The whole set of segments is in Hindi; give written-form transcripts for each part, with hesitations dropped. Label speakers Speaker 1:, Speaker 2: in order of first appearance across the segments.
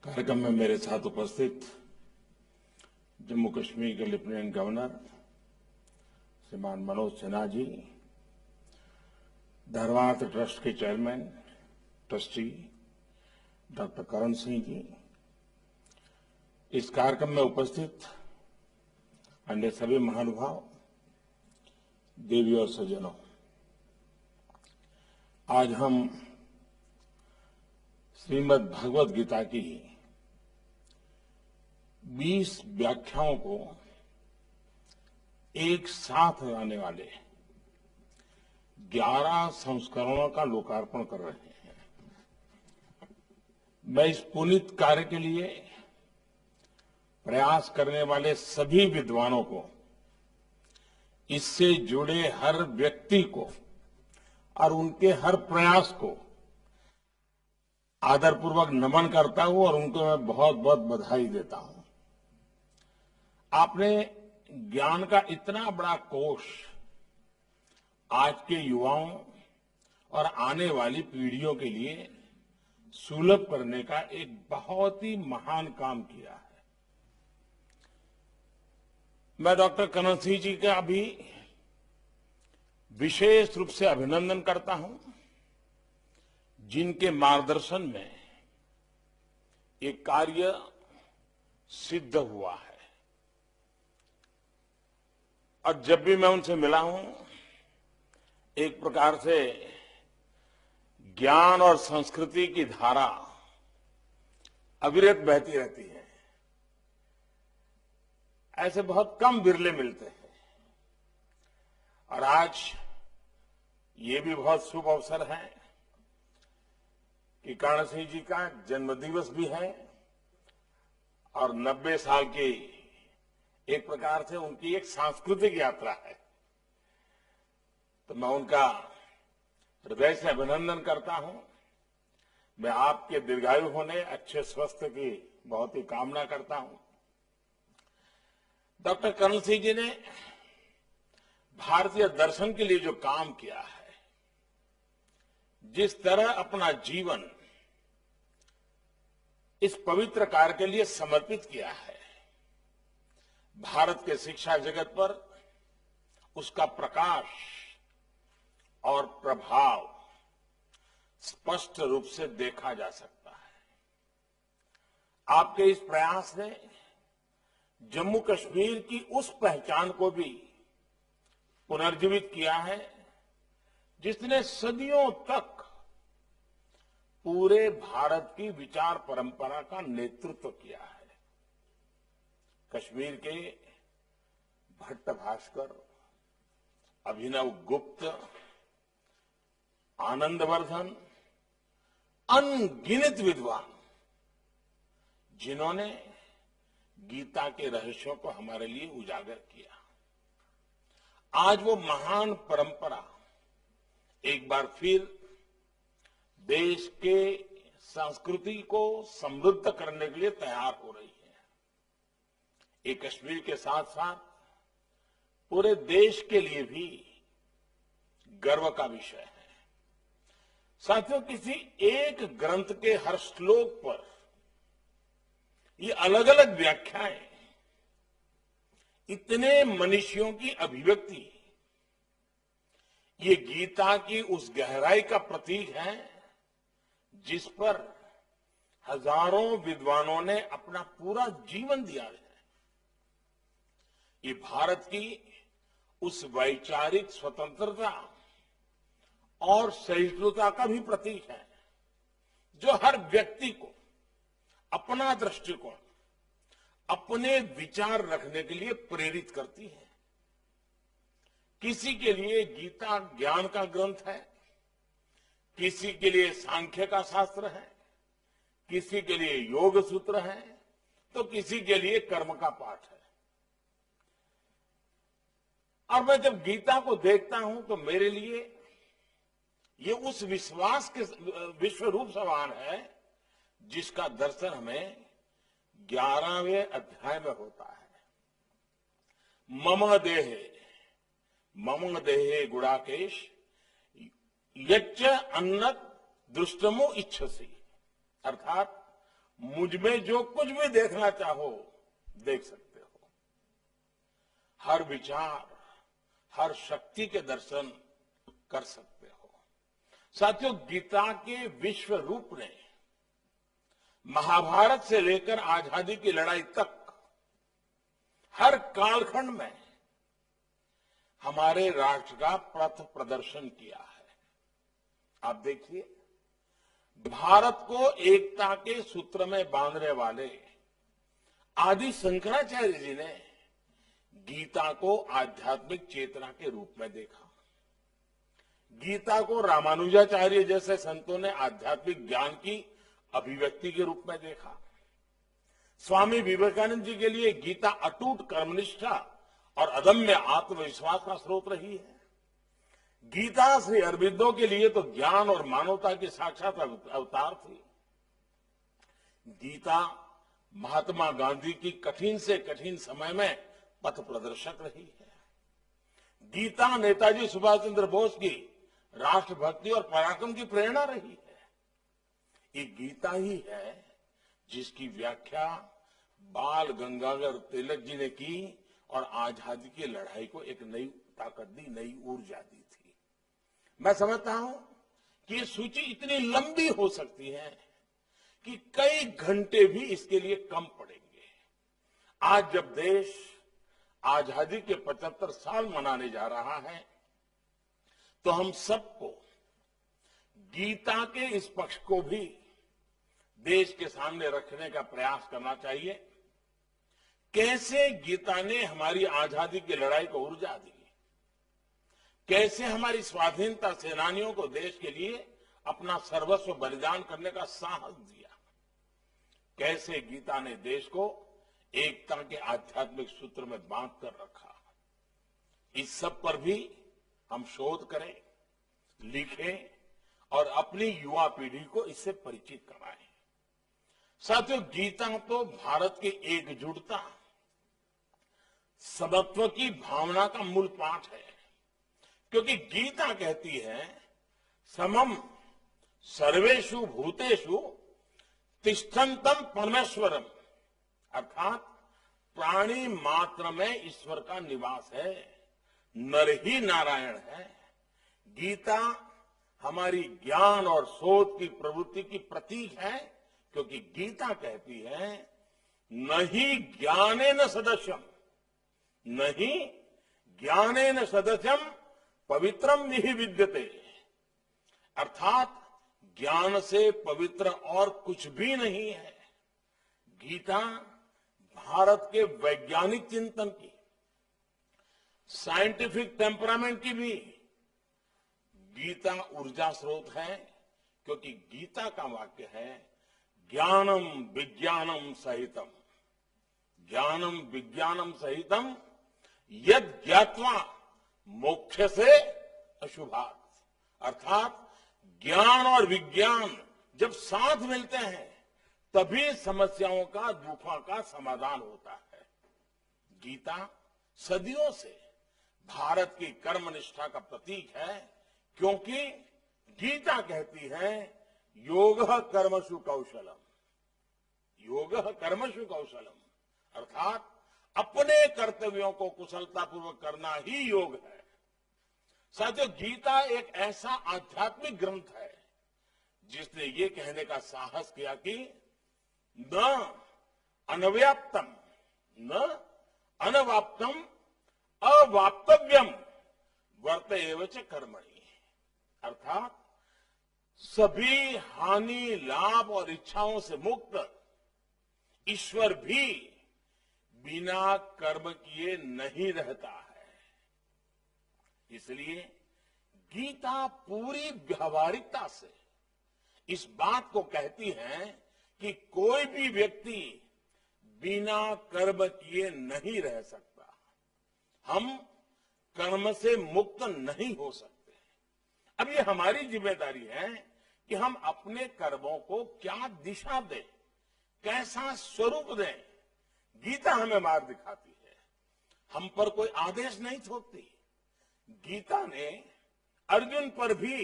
Speaker 1: कार्यक्रम में मेरे साथ उपस्थित जम्मू कश्मीर के लेफ्टिनेंट गवर्नर श्रीमान मनोज सिन्हा जी, धरवात ट्रस्ट के chairman trustee doctor Karan Singh ji, इस कार्यक्रम में उपस्थित अन्य सभी महानुभाव, देवी और सज्जनों, आज हम श्रीमद् भगवद गीता की 20 व्याख्याओं को एक साथ लाने वाले 11 संस्करणों का लोकार्पण कर रहे हैं। मैं इस पुनीत कार्य के लिए प्रयास करने वाले सभी विद्वानों को, इससे जुड़े हर व्यक्ति को और उनके हर प्रयास को आदरपूर्वक नमन करता हूं और उनको मैं बहुत बहुत बधाई देता हूं। आपने ज्ञान का इतना बड़ा कोष आज के युवाओं और आने वाली पीढ़ियों के लिए सुलभ करने का एक बहुत ही महान काम किया है। मैं डॉक्टर करण सिंह जी का भी विशेष रूप से अभिनंदन करता हूं, जिनके मार्गदर्शन में ये कार्य सिद्ध हुआ है। और जब भी मैं उनसे मिला हूं, एक प्रकार से ज्ञान और संस्कृति की धारा अविरत बहती रहती है। ऐसे बहुत कम बिरले मिलते हैं और आज ये भी बहुत शुभ अवसर है कि कर्ण सिंह जी का जन्मदिवस भी है और 90 साल की एक प्रकार से उनकी एक सांस्कृतिक यात्रा है। तो मैं उनका हृदय से अभिनंदन करता हूं। मैं आपके दीर्घायु होने, अच्छे स्वास्थ्य की बहुत ही कामना करता हूं। डॉक्टर करण सिंह जी ने भारतीय दर्शन के लिए जो काम किया है, जिस तरह अपना जीवन इस पवित्र कार्य के लिए समर्पित किया है, भारत के शिक्षा जगत पर उसका प्रकाश और प्रभाव स्पष्ट रूप से देखा जा सकता है। आपके इस प्रयास ने जम्मू कश्मीर की उस पहचान को भी पुनर्जीवित किया है, जिसने सदियों तक पूरे भारत की विचार परंपरा का नेतृत्व किया है। कश्मीर के भट्ट भास्कर, अभिनव गुप्त, आनंदवर्धन, अनगिनत विद्वान, जिन्होंने गीता के रहस्यों को हमारे लिए उजागर किया। आज वो महान परंपरा एक बार फिर देश के संस्कृति को समृद्ध करने के लिए तैयार हो रही है। ये कश्मीर के साथ साथ पूरे देश के लिए भी गर्व का विषय है। साथियों, किसी एक ग्रंथ के हर श्लोक पर ये अलग अलग व्याख्याएं, इतने मनीषियों की अभिव्यक्ति, ये गीता की उस गहराई का प्रतीक है जिस पर हजारों विद्वानों ने अपना पूरा जीवन दिया है। ये भारत की उस वैचारिक स्वतंत्रता और सहिष्णुता का भी प्रतीक है, जो हर व्यक्ति को अपना दृष्टिकोण, अपने विचार रखने के लिए प्रेरित करती है। किसी के लिए गीता ज्ञान का ग्रंथ है, किसी के लिए सांख्य का शास्त्र है, किसी के लिए योग सूत्र है, तो किसी के लिए कर्म का पाठ है। और मैं जब गीता को देखता हूं तो मेरे लिए ये उस विश्वास के विश्व रूप समान है जिसका दर्शन हमें 11वें अध्याय में होता है। मम देहे गुड़ाकेश यच्च अन्नत दृष्टमो इच्छसी, अर्थात मुझ में जो कुछ भी देखना चाहो देख सकते हो। हर विचार, हर शक्ति के दर्शन कर सकते हो। साथियों, गीता के विश्व रूप ने महाभारत से लेकर आजादी की लड़ाई तक हर कालखंड में हमारे राष्ट्र का पथ प्रदर्शन किया है। आप देखिए, भारत को एकता के सूत्र में बांधने वाले आदि शंकराचार्य जी ने गीता को आध्यात्मिक चेतना के रूप में देखा। गीता को रामानुजाचार्य जैसे संतों ने आध्यात्मिक ज्ञान की अभिव्यक्ति के रूप में देखा। स्वामी विवेकानंद जी के लिए गीता अटूट कर्मनिष्ठा और अदम्य आत्मविश्वास का स्रोत रही है। गीता श्री अरबिंदो के लिए तो ज्ञान और मानवता की साक्षात अवतार थी। गीता महात्मा गांधी की कठिन से कठिन समय में पथ प्रदर्शक रही है। गीता नेताजी सुभाष चंद्र बोस की राष्ट्रभक्ति और पराक्रम की प्रेरणा रही है। ये गीता ही है जिसकी व्याख्या बाल गंगाधर तिलक जी ने की और आजादी की लड़ाई को एक नई ताकत दी, नई ऊर्जा दी थी। मैं समझता हूं कि ये सूची इतनी लंबी हो सकती है कि कई घंटे भी इसके लिए कम पड़ेंगे। आज जब देश आजादी के 75 साल मनाने जा रहा है, तो हम सबको गीता के इस पक्ष को भी देश के सामने रखने का प्रयास करना चाहिए। कैसे गीता ने हमारी आजादी की लड़ाई को ऊर्जा दी, कैसे हमारी स्वाधीनता सेनानियों को देश के लिए अपना सर्वस्व बलिदान करने का साहस दिया, कैसे गीता ने देश को एकता के आध्यात्मिक सूत्र में बांध कर रखा। इस सब पर भी हम शोध करें, लिखें और अपनी युवा पीढ़ी को इससे परिचित कराएं। साथियों, गीता तो भारत की एकजुटता, समत्व की भावना का मूल पाठ है, क्योंकि गीता कहती है समम सर्वेषु भूतेषु तिष्ठन्तम परमेश्वरम, अर्थात प्राणी मात्र में ईश्वर का निवास है, नर ही नारायण है। गीता हमारी ज्ञान और शोध की प्रवृत्ति की प्रतीक है, क्योंकि गीता कहती है नहीं ज्ञानेन सदस्यम, नहीं ज्ञानेन सदस्यम पवित्रम निहि विद्यते, अर्थात ज्ञान से पवित्र और कुछ भी नहीं है। गीता भारत के वैज्ञानिक चिंतन की, साइंटिफिक टेम्परामेंट की भी गीता ऊर्जा स्रोत है, क्योंकि गीता का वाक्य है ज्ञानम विज्ञानम सहितम, ज्ञानम विज्ञानम सहितम यद ज्ञात्वा मोक्ष से अशुभात, अर्थात ज्ञान और विज्ञान जब साथ मिलते हैं तभी समस्याओं का, दुखों का समाधान होता है। गीता सदियों से भारत की कर्मनिष्ठा का प्रतीक है, क्योंकि गीता कहती है योगः कर्मसु कौशलम, योगः कर्मसु कौशलम, अर्थात अपने कर्तव्यों को कुशलतापूर्वक करना ही योग है। साथियों, गीता एक ऐसा आध्यात्मिक ग्रंथ है जिसने ये कहने का साहस किया कि न अनव्याप्तम न अनवाप्तम अवाप्तव्यम वर्तेव च कर्मणि, अर्थात सभी हानि, लाभ और इच्छाओं से मुक्त ईश्वर भी बिना कर्म किए नहीं रहता है। इसलिए गीता पूरी व्यावहारिकता से इस बात को कहती है कि कोई भी व्यक्ति बिना कर्म किए नहीं रह सकता। हम कर्म से मुक्त नहीं हो सकते। अब ये हमारी जिम्मेदारी है कि हम अपने कर्मों को क्या दिशा दें, कैसा स्वरूप दें। गीता हमें मार्ग दिखाती है, हम पर कोई आदेश नहीं थोपती। गीता ने अर्जुन पर भी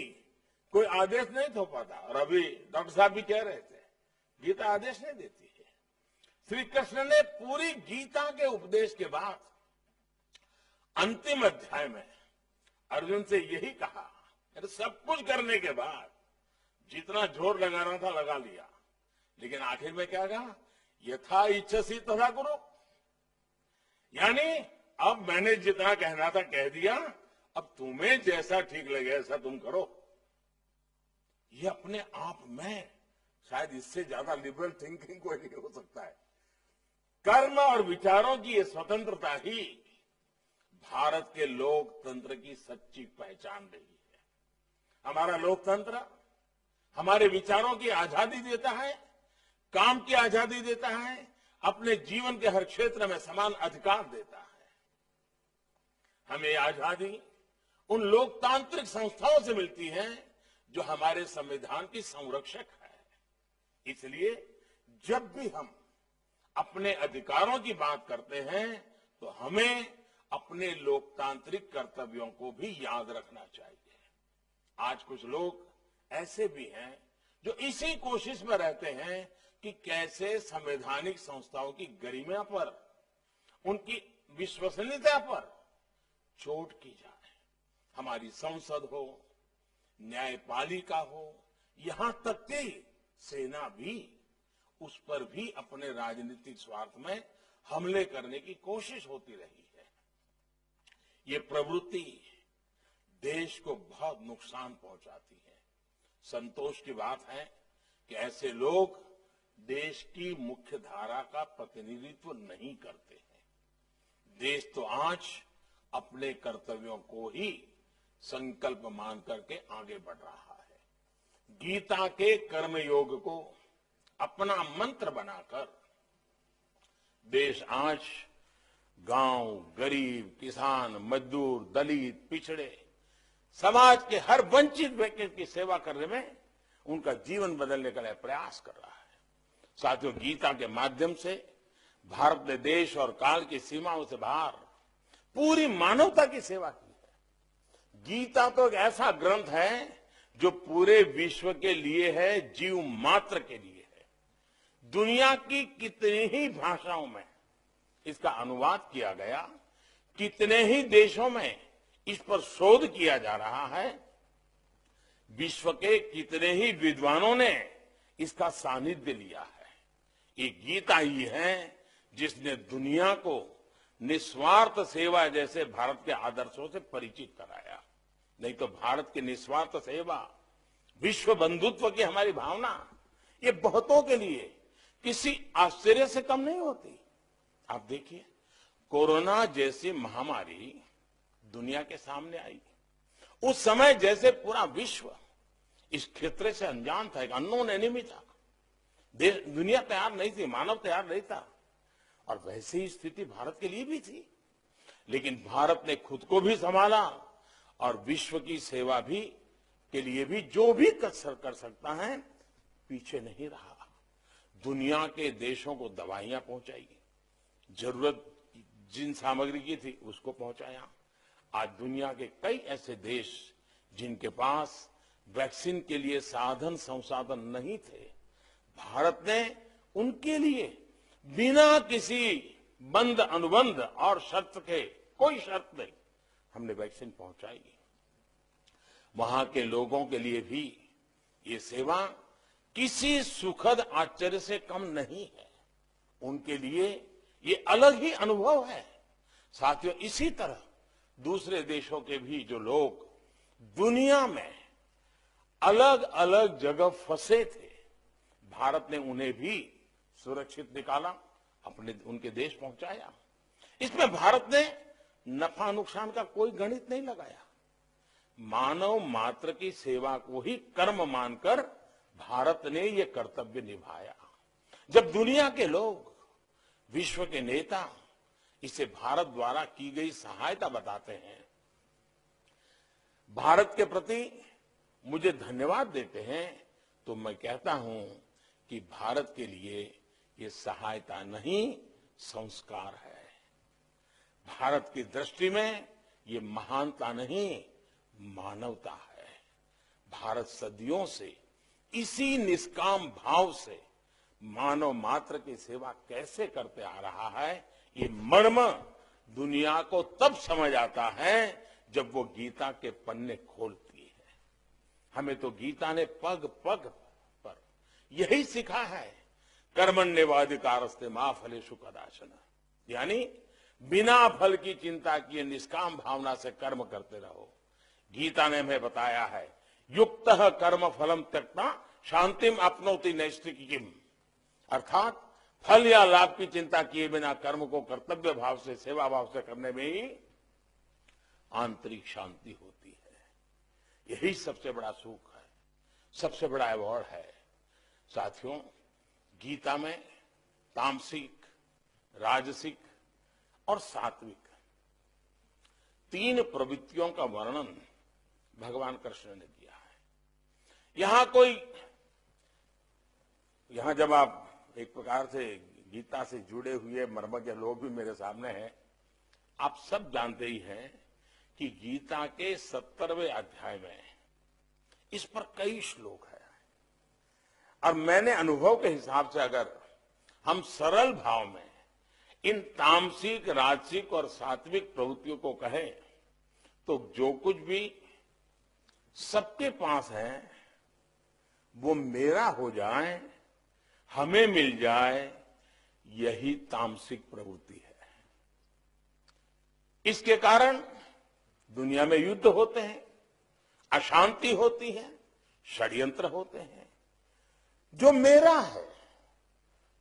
Speaker 1: कोई आदेश नहीं थोपा था। और अभी डॉक्टर साहब भी कह रहे थे गीता आदेश नहीं देती है। श्री कृष्ण ने पूरी गीता के उपदेश के बाद अंतिम अध्याय में अर्जुन से यही कहा, अरे सब कुछ करने के बाद जितना जोर लगाना था लगा लिया, लेकिन आखिर में क्या कहा, यथा इच्छसी तथा कुरु। यानी अब मैंने जितना कहना था कह दिया, अब तुम्हें जैसा ठीक लगे ऐसा तुम करो। ये अपने आप में शायद इससे ज्यादा लिबरल थिंकिंग कोई नहीं हो सकता है। कर्म और विचारों की ये स्वतंत्रता ही भारत के लोकतंत्र की सच्ची पहचान रही है। हमारा लोकतंत्र हमारे विचारों की आजादी देता है, काम की आजादी देता है, अपने जीवन के हर क्षेत्र में समान अधिकार देता है। हमें आजादी उन लोकतांत्रिक संस्थाओं से मिलती है जो हमारे संविधान की संरक्षक है। इसलिए जब भी हम अपने अधिकारों की बात करते हैं तो हमें अपने लोकतांत्रिक कर्तव्यों को भी याद रखना चाहिए। आज कुछ लोग ऐसे भी हैं जो इसी कोशिश में रहते हैं कि कैसे संवैधानिक संस्थाओं की गरिमा पर, उनकी विश्वसनीयता पर चोट की जाए। हमारी संसद हो, न्यायपालिका हो, यहां तक कि सेना भी, उस पर भी अपने राजनीतिक स्वार्थ में हमले करने की कोशिश होती रही है। ये प्रवृत्ति देश को बहुत नुकसान पहुंचाती है। संतोष की बात है कि ऐसे लोग देश की मुख्य धारा का प्रतिनिधित्व नहीं करते हैं। देश तो आज अपने कर्तव्यों को ही संकल्प मान करके आगे बढ़ रहा है। गीता के कर्मयोग को अपना मंत्र बनाकर देश आज गांव, गरीब, किसान, मजदूर, दलित, पिछड़े समाज के हर वंचित व्यक्ति की सेवा करने में उनका जीवन बदलने का प्रयास कर रहा है। साथियों, गीता के माध्यम से भारत ने देश और काल की सीमाओं से बाहर पूरी मानवता की सेवा की है। गीता तो एक ऐसा ग्रंथ है जो पूरे विश्व के लिए है, जीव मात्र के लिए है। दुनिया की कितनी ही भाषाओं में इसका अनुवाद किया गया, कितने ही देशों में इस पर शोध किया जा रहा है, विश्व के कितने ही विद्वानों ने इसका सानिध्य लिया है। ये गीता ही है जिसने दुनिया को निस्वार्थ सेवा जैसे भारत के आदर्शों से परिचित कराया। नहीं तो भारत की निस्वार्थ सेवा, विश्व बंधुत्व की हमारी भावना, ये बहुतों के लिए किसी आश्चर्य से कम नहीं होती। आप देखिए, कोरोना जैसी महामारी दुनिया के सामने आई, उस समय जैसे पूरा विश्व इस क्षेत्र से अनजान था, एक अननोन एनिमी था। दुनिया तैयार नहीं थी, मानव तैयार नहीं था, और वैसी ही स्थिति भारत के लिए भी थी। लेकिन भारत ने खुद को भी संभाला और विश्व की सेवा भी के लिए भी जो भी कर सकता है पीछे नहीं रहा। दुनिया के देशों को दवाइयां पहुंचाई, जरूरत जिन सामग्री की थी उसको पहुंचाया। आज दुनिया के कई ऐसे देश जिनके पास वैक्सीन के लिए साधन संसाधन नहीं थे, भारत ने उनके लिए बिना किसी बंद अनुबंध और शर्त के, कोई शर्त नहीं, हमने वैक्सीन पहुंचाई। वहां के लोगों के लिए भी ये सेवा किसी सुखद आश्चर्य से कम नहीं है। उनके लिए ये अलग ही अनुभव है। साथियों, इसी तरह दूसरे देशों के भी जो लोग दुनिया में अलग अलग जगह फंसे थे, भारत ने उन्हें भी सुरक्षित निकाला, उनके देश पहुंचाया। इसमें भारत ने नफा नुकसान का कोई गणित नहीं लगाया। मानव मात्र की सेवा को ही कर्म मानकर भारत ने ये कर्तव्य निभाया। जब दुनिया के लोग, विश्व के नेता इसे भारत द्वारा की गई सहायता बताते हैं, भारत के प्रति मुझे धन्यवाद देते हैं, तो मैं कहता हूं कि भारत के लिए ये सहायता नहीं, संस्कार है। भारत की दृष्टि में ये महानता नहीं, मानवता है। भारत सदियों से इसी निष्काम भाव से मानव मात्र की सेवा कैसे करते आ रहा है, ये मर्म दुनिया को तब समझ आता है जब वो गीता के पन्ने खोलती है। हमें तो गीता ने पग पग पर यही सिखा है, कर्मण्येवाधिकारस्ते मा फलेषु कदाचन, यानी बिना फल की चिंता किए निष्काम भावना से कर्म करते रहो। गीता ने हमें बताया है, युक्तः कर्म फलम त्यक्त्वा शांतिम अपनोति नैष्ठिकीम, अर्थात फल या लाभ की चिंता किए बिना कर्म को कर्तव्य भाव से, सेवा भाव से करने में ही आंतरिक शांति होती है। यही सबसे बड़ा सुख है, सबसे बड़ा अवॉर्ड है। साथियों, गीता में तामसिक, राजसिक और सात्विक 3 प्रवृत्तियों का वर्णन भगवान कृष्ण ने किया है। यहां जब आप एक प्रकार से गीता से जुड़े हुए मर्मज्ञ लोग भी मेरे सामने हैं, आप सब जानते ही हैं कि गीता के 70वें अध्याय में इस पर कई श्लोक है। और मैंने अनुभव के हिसाब से अगर हम सरल भाव में इन तामसिक, राजसिक और सात्विक प्रवृत्तियों को कहें तो जो कुछ भी सबके पास है वो मेरा हो जाए, हमें मिल जाए, यही तामसिक प्रवृत्ति है। इसके कारण दुनिया में युद्ध होते हैं, अशांति होती है, षड्यंत्र होते हैं। जो मेरा है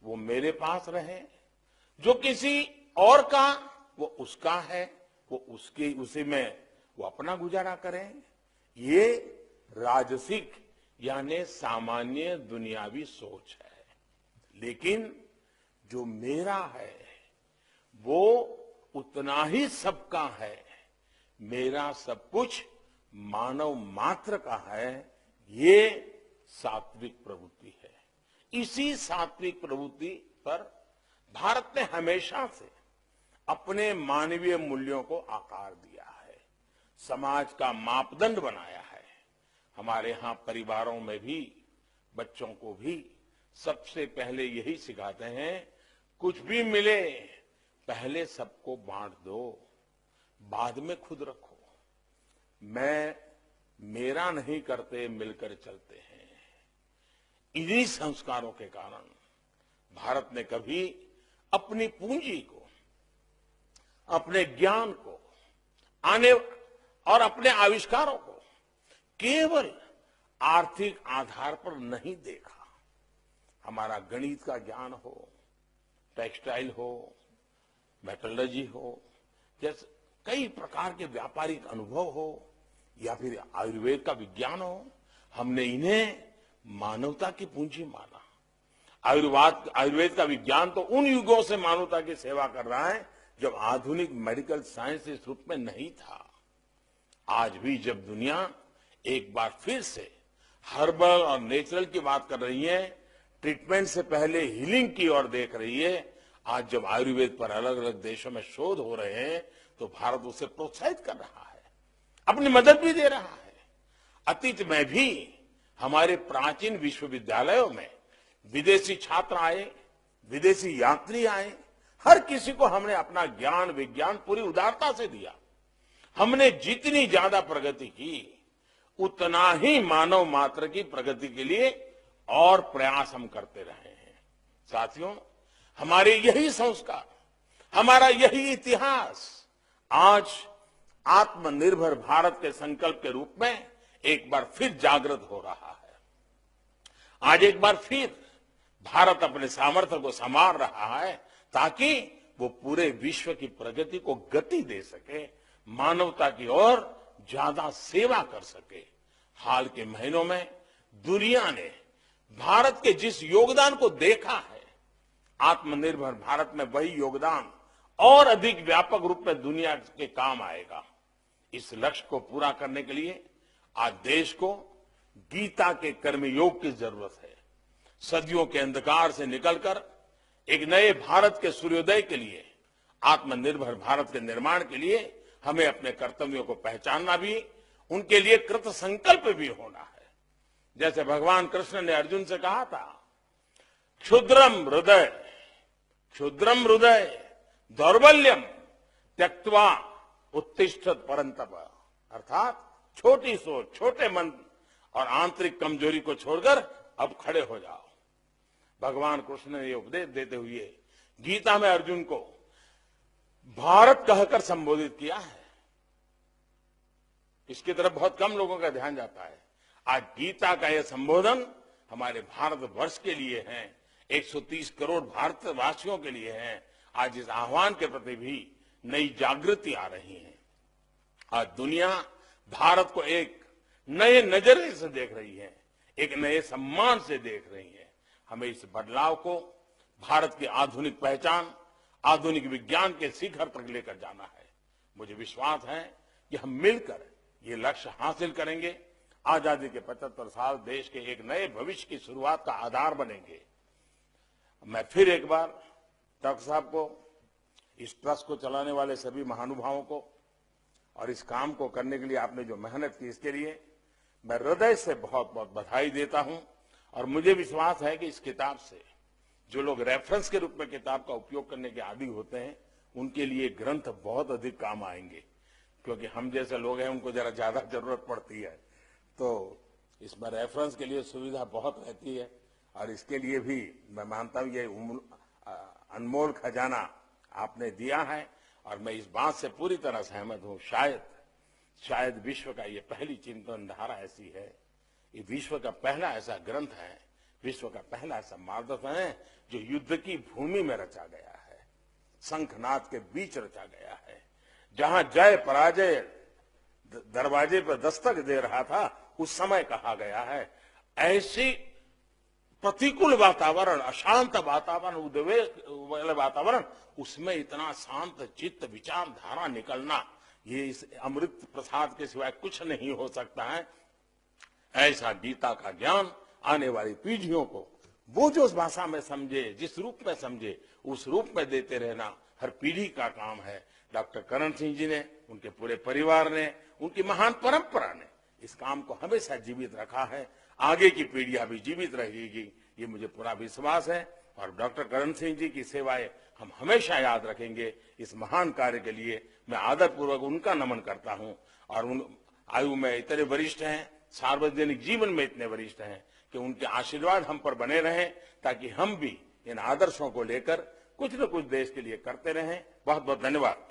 Speaker 1: वो मेरे पास रहे, जो किसी और का वो उसका है, वो उसी में वो अपना गुजारा करें। ये राजसिक यानी सामान्य दुनियावी सोच है। लेकिन जो मेरा है वो उतना ही सबका है। मेरा सब कुछ मानव मात्र का है, ये सात्विक प्रवृत्ति है। इसी सात्विक प्रवृत्ति पर भारत ने हमेशा से अपने मानवीय मूल्यों को आकार दिया है, समाज का मापदंड बनाया है। हमारे यहां परिवारों में भी, बच्चों को भी सबसे पहले यही सिखाते हैं, कुछ भी मिले पहले सबको बांट दो, बाद में खुद रखो। मेरा नहीं करते, मिलकर चलते हैं। इन्हीं संस्कारों के कारण भारत ने कभी अपनी पूंजी को, अपने ज्ञान को, और अपने आविष्कारों को केवल आर्थिक आधार पर नहीं देखा। हमारा गणित का ज्ञान हो, टेक्सटाइल हो, मेटलर्जी हो, जैसे कई प्रकार के व्यापारिक अनुभव हो, या फिर आयुर्वेद का विज्ञान हो, हमने इन्हें मानवता की पूंजी माना। आयुर्वेद का विज्ञान तो उन युगों से मानवता की सेवा कर रहा है जब आधुनिक मेडिकल साइंस इस रूप में नहीं था। आज भी जब दुनिया एक बार फिर से हर्बल और नेचुरल की बात कर रही है, ट्रीटमेंट से पहले हीलिंग की ओर देख रही है, आज जब आयुर्वेद पर अलग अलग देशों में शोध हो रहे हैं तो भारत उसे प्रोत्साहित कर रहा है, अपनी मदद भी दे रहा है। अतीत में भी हमारे प्राचीन विश्वविद्यालयों में विदेशी छात्र आए, विदेशी यात्री आए, हर किसी को हमने अपना ज्ञान विज्ञान पूरी उदारता से दिया। हमने जितनी ज्यादा प्रगति की उतना ही मानव मात्र की प्रगति के लिए और प्रयास हम करते रहे हैं। साथियों, हमारे यही संस्कार, हमारा यही इतिहास आज आत्मनिर्भर भारत के संकल्प के रूप में एक बार फिर जागृत हो रहा है। आज एक बार फिर भारत अपने सामर्थ्य को संवार रहा है ताकि वो पूरे विश्व की प्रगति को गति दे सके, मानवता की ओर ज्यादा सेवा कर सके। हाल के महीनों में दुनिया ने भारत के जिस योगदान को देखा है, आत्मनिर्भर भारत में वही योगदान और अधिक व्यापक रूप में दुनिया के काम आएगा। इस लक्ष्य को पूरा करने के लिए आज देश को गीता के कर्मयोग की जरूरत है। सदियों के अंधकार से निकलकर एक नए भारत के सूर्योदय के लिए, आत्मनिर्भर भारत के निर्माण के लिए हमें अपने कर्तव्यों को पहचानना भी, उनके लिए कृत संकल्प भी होना है। जैसे भगवान कृष्ण ने अर्जुन से कहा था, क्षुद्रम हृदय दौर्बल्यम त्यक्त्वा उत्तिष्ठत परंतप, अर्थात छोटी सोच, छोटे मन और आंतरिक कमजोरी को छोड़कर अब खड़े हो जाओ। भगवान कृष्ण ने ये उपदेश देते हुए गीता में अर्जुन को भारत कहकर संबोधित किया है। इसकी तरफ बहुत कम लोगों का ध्यान जाता है। आज गीता का यह संबोधन हमारे भारतवर्ष के लिए है, 130 करोड़ भारतवासियों के लिए है। आज इस आह्वान के प्रति भी नई जागृति आ रही है। आज दुनिया भारत को एक नए नजरिए से देख रही है, एक नए सम्मान से देख रही है। हमें इस बदलाव को भारत की आधुनिक पहचान, आधुनिक विज्ञान के शिखर तक लेकर जाना है। मुझे विश्वास है कि हम मिलकर ये लक्ष्य हासिल करेंगे। आजादी के 75 साल देश के एक नए भविष्य की शुरुआत का आधार बनेंगे। मैं फिर एक बार डॉक्टर साहब को, इस ट्रस्ट को चलाने वाले सभी महानुभावों को और इस काम को करने के लिए आपने जो मेहनत की, इसके लिए मैं हृदय से बहुत बहुत बधाई देता हूं। और मुझे विश्वास है कि इस किताब से जो लोग रेफरेंस के रूप में किताब का उपयोग करने के आदी होते हैं, उनके लिए ग्रंथ बहुत अधिक काम आएंगे, क्योंकि हम जैसे लोग हैं उनको जरा ज्यादा जरूरत पड़ती है। तो इसमें रेफरेंस के लिए सुविधा बहुत रहती है और इसके लिए भी मैं मानता हूं ये अनमोल खजाना आपने दिया है। और मैं इस बात से पूरी तरह सहमत हूं, शायद विश्व का ये पहली चिंतन धारा ऐसी है, ये विश्व का पहला ऐसा ग्रंथ है, विश्व का पहला ऐसा मार्गदर्शन है जो युद्ध की भूमि में रचा गया है, शंखनाद के बीच रचा गया है, जहां जय पराजय दरवाजे पर दस्तक दे रहा था, उस समय कहा गया है। ऐसी प्रतिकूल वातावरण, अशांत वातावरण, उद्वेग वाले वातावरण, उसमें इतना शांत चित्त विचारधारा निकलना, ये इस अमृत प्रसाद के सिवाय कुछ नहीं हो सकता है। ऐसा गीता का ज्ञान आने वाली पीढ़ियों को वो जो उस भाषा में समझे, जिस रूप में समझे, उस रूप में देते रहना हर पीढ़ी का काम है। डॉक्टर करण सिंह जी ने, उनके पूरे परिवार ने, उनकी महान परंपरा ने इस काम को हमेशा जीवित रखा है। आगे की पीढ़ियां भी जीवित रहेगी, ये मुझे पूरा विश्वास है। और डॉक्टर करण सिंह जी की सेवाएं हम हमेशा याद रखेंगे। इस महान कार्य के लिए मैं आदरपूर्वक उनका नमन करता हूं। और उन आयु में इतने वरिष्ठ हैं, सार्वजनिक जीवन में इतने वरिष्ठ हैं कि उनके आशीर्वाद हम पर बने रहें, ताकि हम भी इन आदर्शों को लेकर कुछ न कुछ देश के लिए करते रहें। बहुत बहुत धन्यवाद।